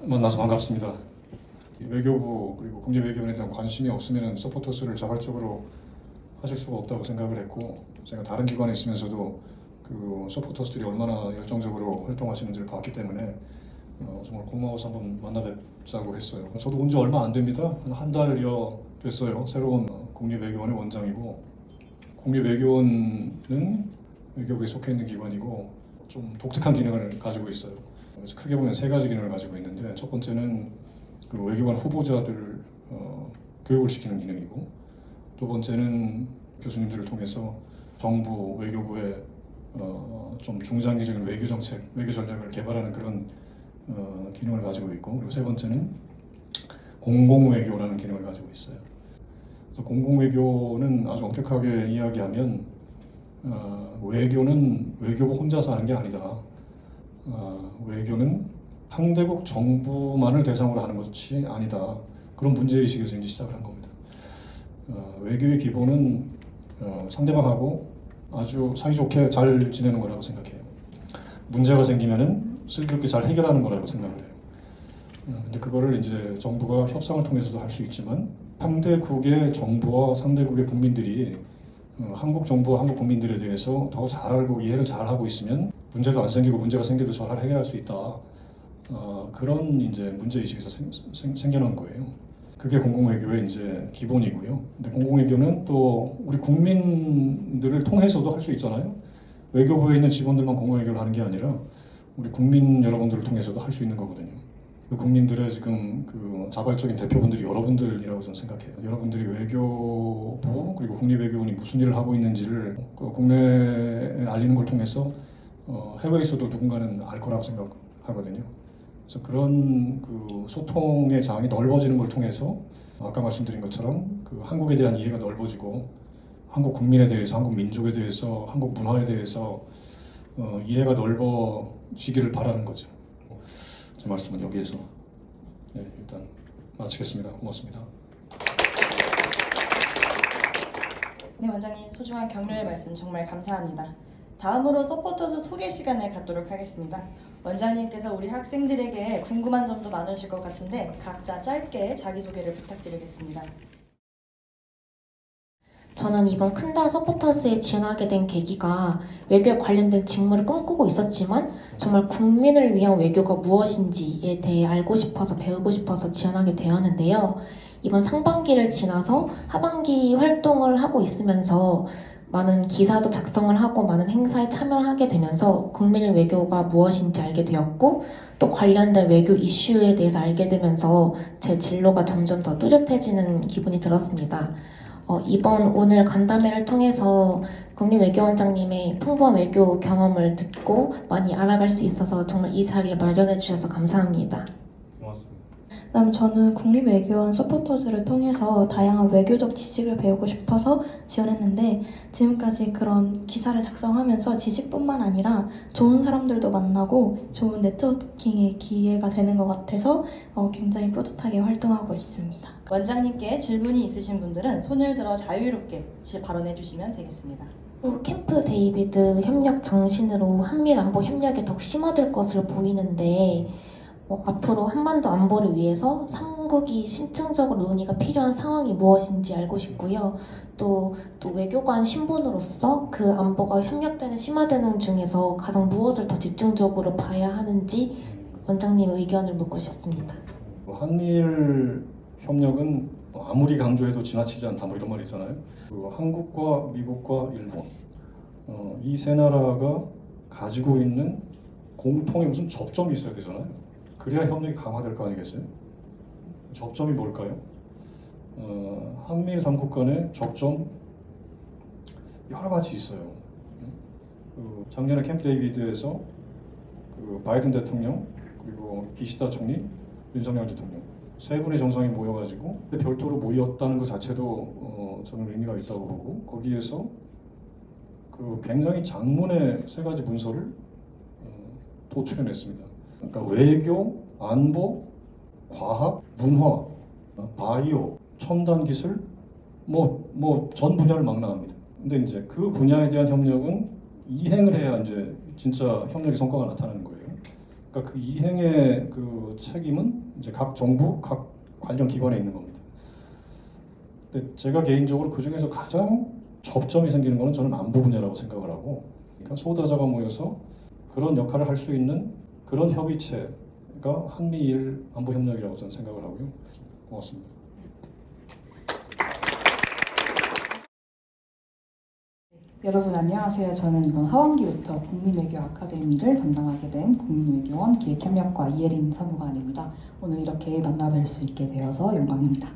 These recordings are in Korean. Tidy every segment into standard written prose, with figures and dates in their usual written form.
만나서 반갑습니다. 외교부 그리고 국제외교원에 대한 관심이 없으면 서포터스를 자발적으로 하실 수가 없다고 생각을 했고, 제가 다른 기관에 있으면서도 그 서포터스들이 얼마나 열정적으로 활동하시는지를 봤기 때문에 정말 고마워서 한번 만나뵙자고 했어요. 저도 온 지 얼마 안 됩니다. 한 달여 됐어요. 새로운 국립외교원의 원장이고, 국립외교원은 외교부에 속해 있는 기관이고 좀 독특한 기능을 가지고 있어요. 그래서 크게 보면 세 가지 기능을 가지고 있는데, 첫 번째는 그 외교관 후보자들을 교육을 시키는 기능이고, 두 번째는 교수님들을 통해서 정부 외교부에 좀 중장기적인 외교 정책, 외교 전략을 개발하는 그런 기능을 가지고 있고, 그리고 세 번째는 공공외교라는 기능을 가지고 있어요. 그래서 공공외교는 아주 엄격하게 이야기하면 외교는 외교부 혼자서 하는 게 아니다. 외교는 상대국 정부만을 대상으로 하는 것이 아니다. 그런 문제의식에서 이제 시작을 한 겁니다. 외교의 기본은 상대방하고 아주 사이좋게 잘 지내는 거라고 생각해요. 문제가 생기면은 슬기롭게 잘 해결하는 거라고 생각을 해요. 근데 그거를 이제 정부가 협상을 통해서도 할 수 있지만, 상대국의 정부와 상대국의 국민들이 한국 정부와 한국 국민들에 대해서 더 잘 알고 이해를 잘 하고 있으면 문제도 안 생기고, 문제가 생겨도 잘 해결할 수 있다. 그런 이제 문제의식에서 생겨난 거예요. 그게 공공외교의 이제 기본이고요. 근데 공공외교는 또 우리 국민들을 통해서도 할 수 있잖아요. 외교부에 있는 직원들만 공공외교를 하는 게 아니라 우리 국민 여러분들을 통해서도 할 수 있는 거거든요. 그 국민들의 지금 그 자발적인 대표분들이 여러분들이라고 저는 생각해요. 여러분들이 외교부 그리고 국립외교원이 무슨 일을 하고 있는지를 국내에 알리는 걸 통해서 해외에서도 누군가는 알 거라고 생각하거든요. 그래서 그런 그 소통의 장이 넓어지는 걸 통해서 아까 말씀드린 것처럼 그 한국에 대한 이해가 넓어지고, 한국 국민에 대해서, 한국 민족에 대해서, 한국 문화에 대해서 이해가 넓어지기를 바라는 거죠. 제 말씀은 여기에서 일단 마치겠습니다. 고맙습니다. 네, 원장님 소중한 격려의 말씀 정말 감사합니다. 다음으로 서포터스 소개 시간을 갖도록 하겠습니다. 원장님께서 우리 학생들에게 궁금한 점도 많으실 것 같은데 각자 짧게 자기소개를 부탁드리겠습니다. 저는 이번 큰다 서포터스에 지원하게 된 계기가 외교에 관련된 직무를 꿈꾸고 있었지만 정말 국민을 위한 외교가 무엇인지에 대해 알고 싶어서 배우고 싶어서 지원하게 되었는데요. 이번 상반기를 지나서 하반기 활동을 하고 있으면서 많은 기사도 작성을 하고 많은 행사에 참여를 하게 되면서 국민 외교가 무엇인지 알게 되었고, 또 관련된 외교 이슈에 대해서 알게 되면서 제 진로가 점점 더 뚜렷해지는 기분이 들었습니다. 이번 오늘 간담회를 통해서 국립외교원장님의 풍부한 외교 경험을 듣고 많이 알아갈 수 있어서 정말 이 자리를 마련해 주셔서 감사합니다. 고맙습니다. 그다음 저는 국립외교원 서포터즈를 통해서 다양한 외교적 지식을 배우고 싶어서 지원했는데, 지금까지 그런 기사를 작성하면서 지식뿐만 아니라 좋은 사람들도 만나고 좋은 네트워킹의 기회가 되는 것 같아서 굉장히 뿌듯하게 활동하고 있습니다. 원장님께 질문이 있으신 분들은 손을 들어 자유롭게 발언해 주시면 되겠습니다. 캠프 데이비드 협력 정신으로 한미일 안보 협력이 더욱 심화될 것으로 보이는데, 앞으로 한반도 안보를 위해서 삼국이 심층적으로 논의가 필요한 상황이 무엇인지 알고 싶고요. 또 외교관 신분으로서 그 안보가 협력되는 심화되는 중에서 가장 무엇을 더 집중적으로 봐야 하는지 원장님의 의견을 묻고 싶습니다. 한미일 협력은 아무리 강조해도 지나치지 않다, 뭐 이런 말 있잖아요. 한국과 미국과 일본 이 세 나라가 가지고 있는 공통의 무슨 접점이 있어야 되잖아요. 그래야 협력이 강화될 거 아니겠어요? 접점이 뭘까요? 한미일 3국 간의 접점 여러 가지 있어요. 작년에 캠프 데이비드에서 바이든 대통령, 그리고 기시다 총리, 윤석열 대통령 세 분의 정상이 모여가지고 별도로 모였다는 것 자체도 저는 의미가 있다고 보고, 거기에서 굉장히 장문의 세 가지 문서를 도출해냈습니다. 그러니까 외교, 안보, 과학, 문화, 바이오, 첨단 기술, 전 분야를 막 나갑니다. 근데 이제 그 분야에 대한 협력은 이행을 해야 이제 진짜 협력의 성과가 나타나는 거예요. 그러니까 그 이행의 그 책임은 이제 각 정부, 각 관련 기관에 있는 겁니다. 근데 제가 개인적으로 그 중에서 가장 접점이 생기는 거는 저는 안보 분야라고 생각을 하고, 그러니까 소다자가 모여서 그런 역할을 할 수 있는 그런 협의체가 한미일 안보협력이라고 저는 생각을 하고요. 고맙습니다. 여러분 안녕하세요. 저는 이번 하반기부터 국민외교 아카데미를 담당하게 된 국민외교원 기획협력과 이혜린 사무관입니다. 오늘 이렇게 만나뵐 수 있게 되어서 영광입니다.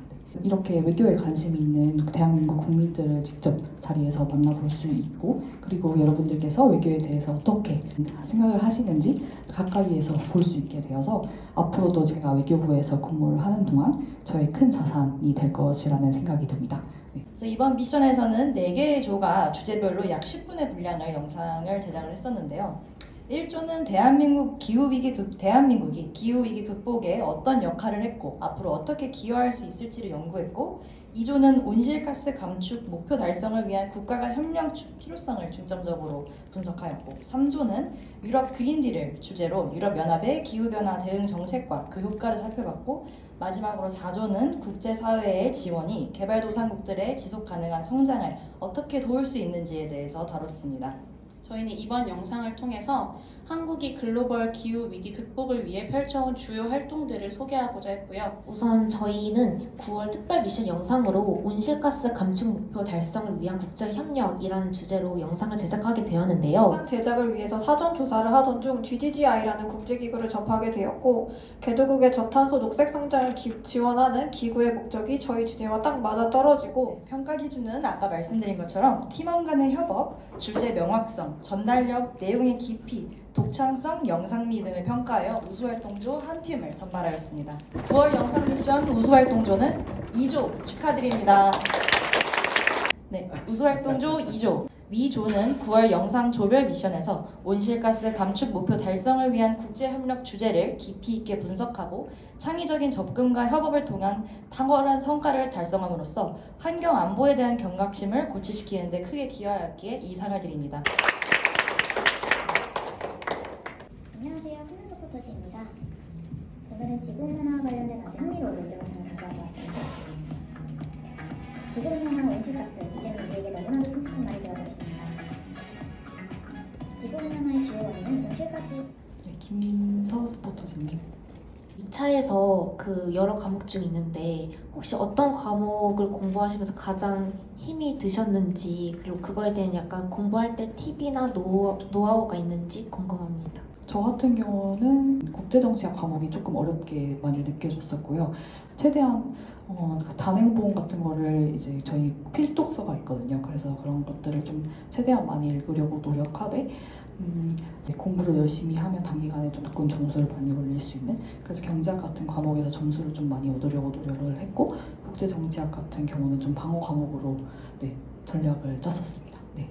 이렇게 외교에 관심이 있는 대한민국 국민들을 직접 자리에서 만나볼 수 있고, 그리고 여러분들께서 외교에 대해서 어떻게 생각을 하시는지 가까이에서 볼 수 있게 되어서 앞으로도 제가 외교부에서 근무를 하는 동안 저의 큰 자산이 될 것이라는 생각이 듭니다. 그래서 이번 미션에서는 4개의 조가 주제별로 약 10분의 분량의 영상을 제작을 했었는데요. 1조는 대한민국이 기후위기 극복에 어떤 역할을 했고 앞으로 어떻게 기여할 수 있을지를 연구했고, 2조는 온실가스 감축 목표 달성을 위한 국가 간 협력 필요성을 중점적으로 분석하였고, 3조는 유럽 그린딜을 주제로 유럽연합의 기후변화 대응 정책과 그 효과를 살펴봤고, 마지막으로 4조는 국제사회의 지원이 개발도상국들의 지속가능한 성장을 어떻게 도울 수 있는지에 대해서 다뤘습니다. 저희는 이번 영상을 통해서 한국이 글로벌 기후 위기 극복을 위해 펼쳐온 주요 활동들을 소개하고자 했고요. 우선 저희는 9월 특별 미션 영상으로 온실가스 감축 목표 달성을 위한 국제협력이라는 주제로 영상을 제작하게 되었는데요. 영상 제작을 위해서 사전 조사를 하던 중 GGGI라는 국제기구를 접하게 되었고, 개도국의 저탄소 녹색 성장을 지원하는 기구의 목적이 저희 주제와 딱 맞아떨어지고, 평가 기준은 아까 말씀드린 것처럼 팀원 간의 협업, 주제 명확성, 전달력, 내용의 깊이, 독창성, 영상미 등을 평가하여 우수활동조 한 팀을 선발하였습니다. 9월 영상 미션 우수활동조는 2조 축하드립니다. 네, 우수활동조 2조. 위조는 9월 영상 조별 미션에서 온실가스 감축 목표 달성을 위한 국제협력 주제를 깊이 있게 분석하고 창의적인 접근과 협업을 통한 탁월한 성과를 달성함으로써 환경 안보에 대한 경각심을 고취시키는 데 크게 기여하였기에 이 상을 드립니다. 안녕하세요. 큰 서포터즈입니다. 오늘은 지구온난화와 관련된 아주 흥미로운 영상을 가져와 보았습니다. 지구온난화 온실가스, 이제는 우리에게 너무나도 친숙한 말이 되어버렸습니다. 지구온난화의 주요 원인은 온실가스. 네, 김민서 스포터즈님. 2차에서 그 여러 과목 중 있는데 혹시 어떤 과목을 공부하시면서 가장 힘이 드셨는지, 그리고 그거에 대한 약간 공부할 때 팁이나 노하우가 있는지 궁금합니다. 저 같은 경우는 국제정치학 과목이 조금 어렵게 많이 느껴졌었고요. 최대한 단행본 같은 거를 이제 저희 필독서가 있거든요. 그래서 그런 것들을 좀 최대한 많이 읽으려고 노력하되, 공부를 열심히 하면 단기간에 좀 높은 점수를 많이 올릴 수 있는, 그래서 경제학 같은 과목에서 점수를 좀 많이 얻으려고 노력을 했고, 국제정치학 같은 경우는 좀 방어 과목으로 전략을 짰었습니다. 네.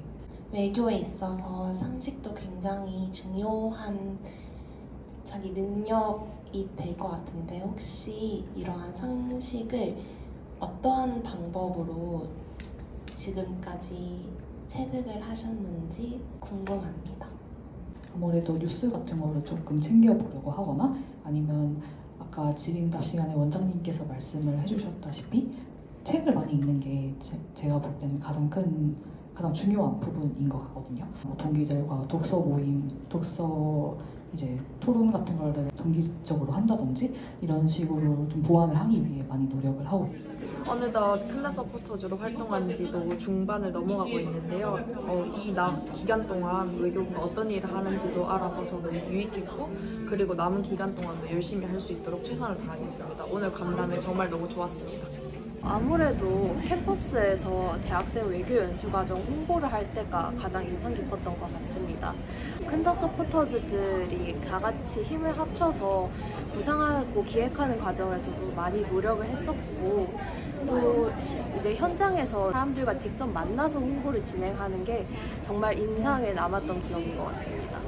외교에 있어서 상식도 굉장히 중요한 자기 능력이 될 것 같은데, 혹시 이러한 상식을 어떠한 방법으로 지금까지 체득을 하셨는지 궁금합니다. 아무래도 뉴스 같은 거를 조금 챙겨보려고 하거나, 아니면 아까 지린답 시간에 원장님께서 말씀을 해주셨다시피 책을 많이 읽는 게 제가 볼 때는 가장 중요한 부분인 것 같거든요. 동기들과 독서 모임, 독서 이제 토론 같은 거를 정기적으로 한다든지 이런 식으로 좀 보완을 하기 위해 많이 노력을 하고 있습니다. 어느덧 큰다 서포터즈로 활동한 지도 중반을 넘어가고 있는데요. 이 기간 동안 외교부가 어떤 일을 하는지도 알아봐서 너무 유익했고, 그리고 남은 기간 동안도 열심히 할 수 있도록 최선을 다하겠습니다. 오늘 간담회 정말 너무 좋았습니다. 아무래도 캠퍼스에서 대학생 외교 연수과정 홍보를 할 때가 가장 인상 깊었던 것 같습니다. 큰다 서포터즈들이 다 같이 힘을 합쳐서 구상하고 기획하는 과정에서도 많이 노력을 했었고, 또 이제 현장에서 사람들과 직접 만나서 홍보를 진행하는 게 정말 인상에 남았던 기억인 것 같습니다.